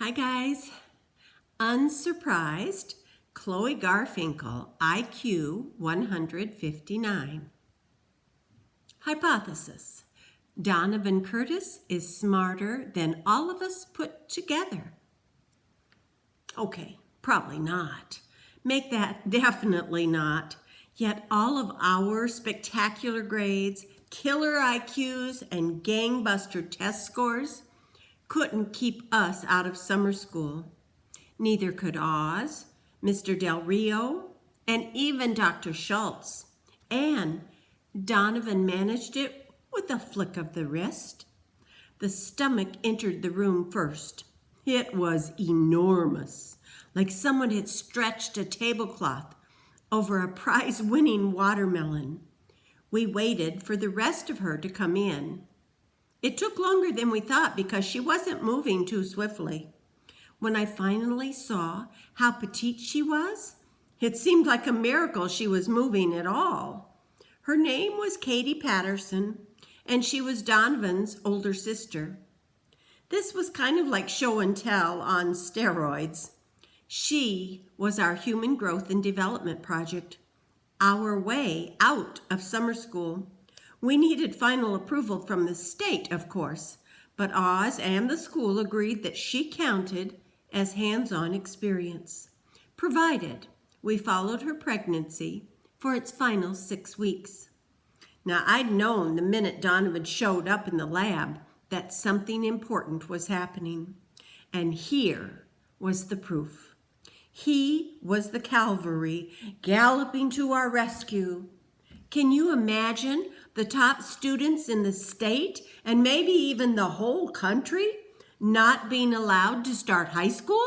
Hi guys, Unsurprised, Chloe Garfinkle, IQ 159. Hypothesis: Donovan Curtis is smarter than all of us put together. Okay, probably not. Make that definitely not. Yet all of our spectacular grades, killer IQs, and gangbuster test scores couldn't keep us out of summer school. Neither could Oz, Mr. Del Rio, and even Dr. Schultz. And Donovan managed it with a flick of the wrist. The stomach entered the room first. It was enormous, like someone had stretched a tablecloth over a prize-winning watermelon. We waited for the rest of her to come in. It took longer than we thought because she wasn't moving too swiftly. When I finally saw how petite she was, it seemed like a miracle she was moving at all. Her name was Katie Patterson, and she was Donovan's older sister. This was kind of like show and tell on steroids. She was our human growth and development project, our way out of summer school. We needed final approval from the state, of course, but Oz and the school agreed that she counted as hands-on experience, provided we followed her pregnancy for its final 6 weeks. Now, I'd known the minute Donovan showed up in the lab that something important was happening, and here was the proof. He was the cavalry galloping to our rescue. Can you imagine the top students in the state, and maybe even the whole country, not being allowed to start high school?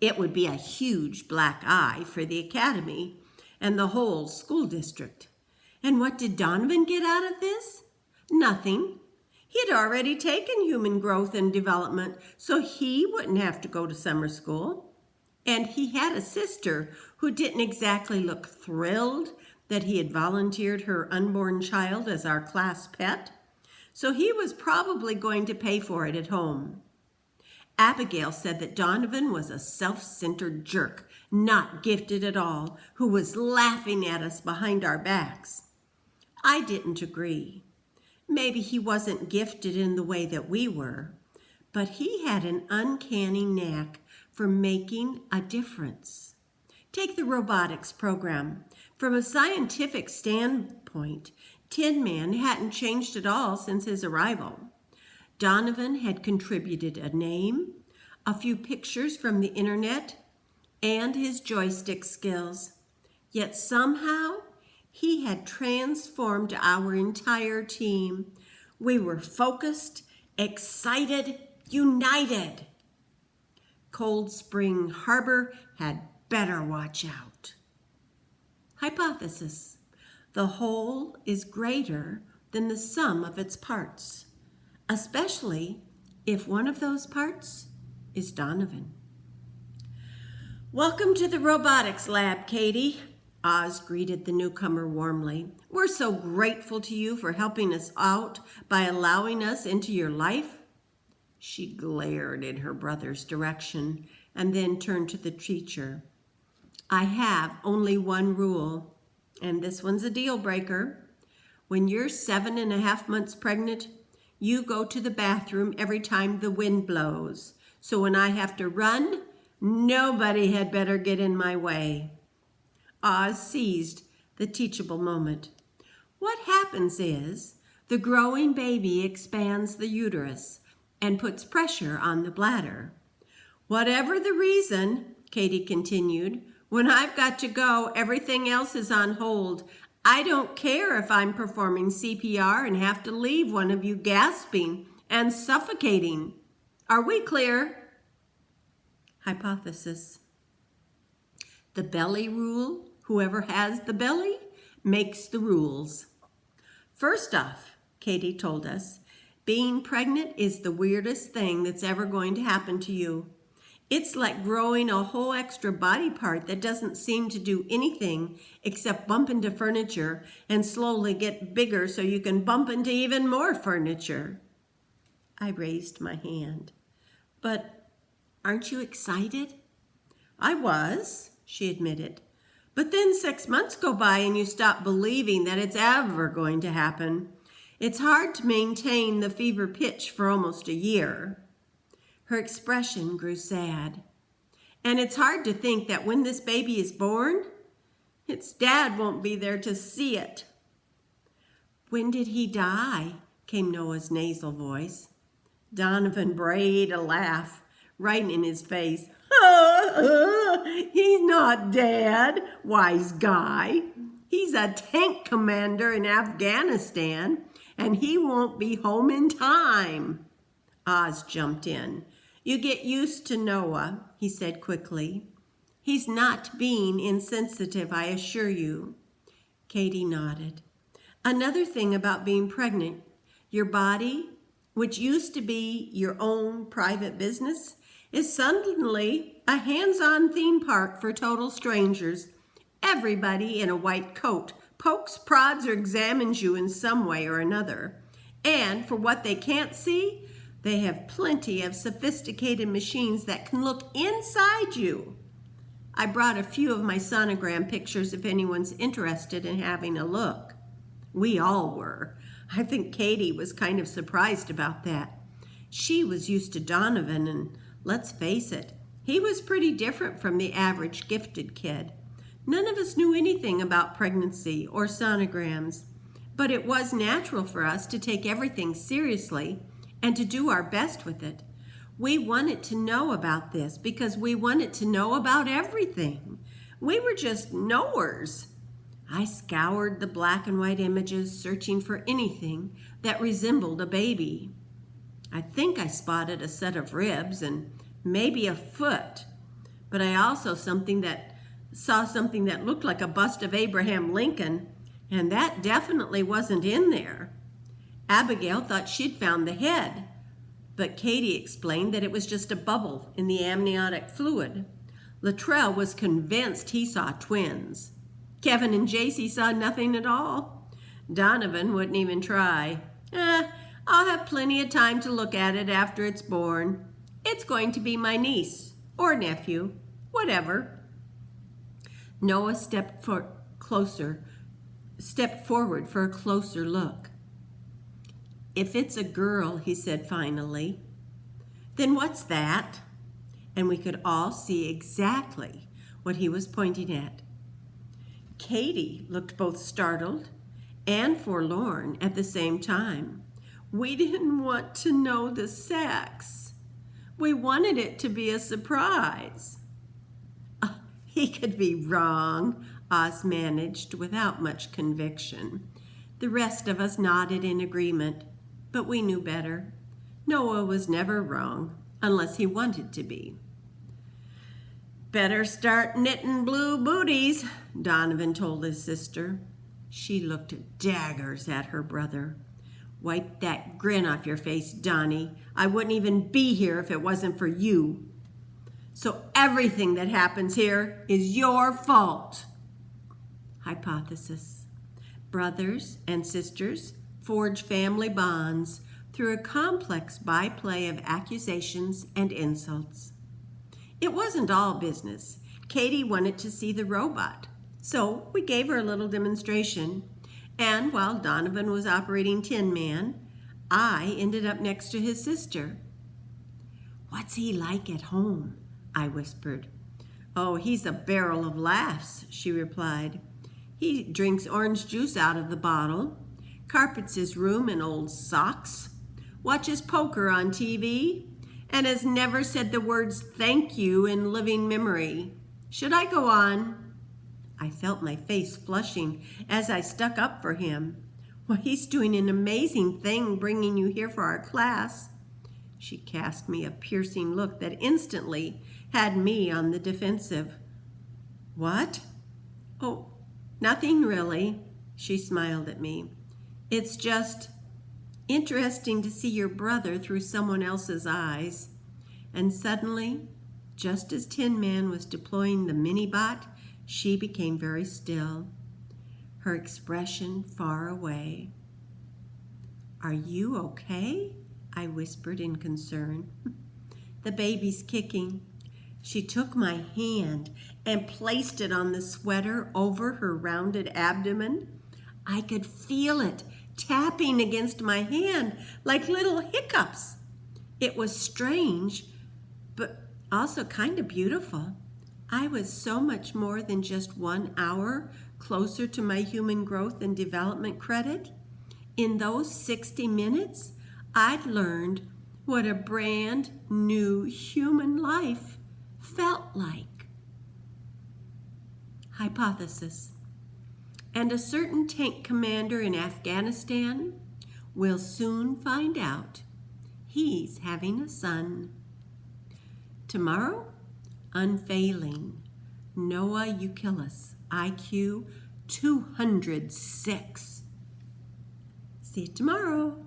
It would be a huge black eye for the academy and the whole school district. And what did Donovan get out of this? Nothing. He'd already taken human growth and development, so he wouldn't have to go to summer school. And he had a sister who didn't exactly look thrilled that he had volunteered her unborn child as our class pet, so he was probably going to pay for it at home. Abigail said that Donovan was a self-centered jerk, not gifted at all, who was laughing at us behind our backs. I didn't agree. Maybe he wasn't gifted in the way that we were, but he had an uncanny knack for making a difference. Take the robotics program. From a scientific standpoint, Tin Man hadn't changed at all since his arrival. Donovan had contributed a name, a few pictures from the internet, and his joystick skills. Yet somehow, he had transformed our entire team. We were focused, excited, united. Cold Spring Harbor had better watch out. Hypothesis: the whole is greater than the sum of its parts, especially if one of those parts is Donovan. Welcome to the robotics lab, Katie. Oz greeted the newcomer warmly. We're so grateful to you for helping us out by allowing us into your life. She glared in her brother's direction and then turned to the teacher. I have only one rule, and this one's a deal breaker. When you're 7.5 months pregnant, you go to the bathroom every time the wind blows. So when I have to run, nobody had better get in my way. Oz seized the teachable moment. What happens is the growing baby expands the uterus and puts pressure on the bladder. Whatever the reason, Katie continued, when I've got to go, everything else is on hold. I don't care if I'm performing CPR and have to leave one of you gasping and suffocating. Are we clear? Hypothesis: the belly rule. Whoever has the belly makes the rules. First off, Katie told us, being pregnant is the weirdest thing that's ever going to happen to you. It's like growing a whole extra body part that doesn't seem to do anything except bump into furniture and slowly get bigger so you can bump into even more furniture. I raised my hand. But aren't you excited? I was, she admitted. But then 6 months go by and you stop believing that it's ever going to happen. It's hard to maintain the fever pitch for almost a year. Her expression grew sad. And it's hard to think that when this baby is born, its dad won't be there to see it. When did he die? Came Noah's nasal voice. Donovan brayed a laugh right in his face. He's not dead, wise guy. He's a tank commander in Afghanistan, and he won't be home in time. Oz jumped in. You get used to Noah, he said quickly. He's not being insensitive, I assure you. Katie nodded. Another thing about being pregnant, your body, which used to be your own private business, is suddenly a hands-on theme park for total strangers. Everybody in a white coat pokes, prods, or examines you in some way or another. And for what they can't see, they have plenty of sophisticated machines that can look inside you. I brought a few of my sonogram pictures if anyone's interested in having a look. We all were. I think Katie was kind of surprised about that. She was used to Donovan, and let's face it, he was pretty different from the average gifted kid. None of us knew anything about pregnancy or sonograms, but it was natural for us to take everything seriously and to do our best with it. We wanted to know about this because we wanted to know about everything. We were just knowers. I scoured the black and white images, searching for anything that resembled a baby. I think I spotted a set of ribs and maybe a foot, but I also saw something that looked like a bust of Abraham Lincoln, and that definitely wasn't in there. Abigail thought she'd found the head, but Katie explained that it was just a bubble in the amniotic fluid. Luttrell was convinced he saw twins. Kevin and JC saw nothing at all. Donovan wouldn't even try. I'll have plenty of time to look at it after it's born. It's going to be my niece or nephew, whatever. Noah stepped forward for a closer look. If it's a girl, he said finally, then what's that? And we could all see exactly what he was pointing at. Katie looked both startled and forlorn at the same time. We didn't want to know the sex. We wanted it to be a surprise. He could be wrong, Oz managed without much conviction. The rest of us nodded in agreement, but we knew better. Noah was never wrong, unless he wanted to be. Better start knitting blue booties, Donovan told his sister. She looked daggers at her brother. Wipe that grin off your face, Donnie. I wouldn't even be here if it wasn't for you. So everything that happens here is your fault. Hypothesis. Brothers and sisters forge family bonds through a complex byplay of accusations and insults. It wasn't all business. Katie wanted to see the robot, so we gave her a little demonstration. And while Donovan was operating Tin Man, I ended up next to his sister. What's he like at home? I whispered. Oh, he's a barrel of laughs, she replied. He drinks orange juice out of the bottle, carpets his room in old socks, watches poker on TV, and has never said the words thank you in living memory. Should I go on? I felt my face flushing as I stuck up for him. Well, he's doing an amazing thing bringing you here for our class. She cast me a piercing look that instantly had me on the defensive. What? Oh, nothing really, she smiled at me. It's just interesting to see your brother through someone else's eyes. And suddenly, just as Tin Man was deploying the mini-bot, she became very still, her expression far away. Are you okay? I whispered in concern. The baby's kicking. She took my hand and placed it on the sweater over her rounded abdomen. I could feel it tapping against my hand like little hiccups. It was strange, but also kind of beautiful. I was so much more than just 1 hour closer to my human growth and development credit. In those 60 minutes, I'd learned what a brand new human life felt like. Hypothesis. And a certain tank commander in Afghanistan will soon find out he's having a son. Tomorrow, unfailing, Noah Euclidus, IQ 206. See you tomorrow.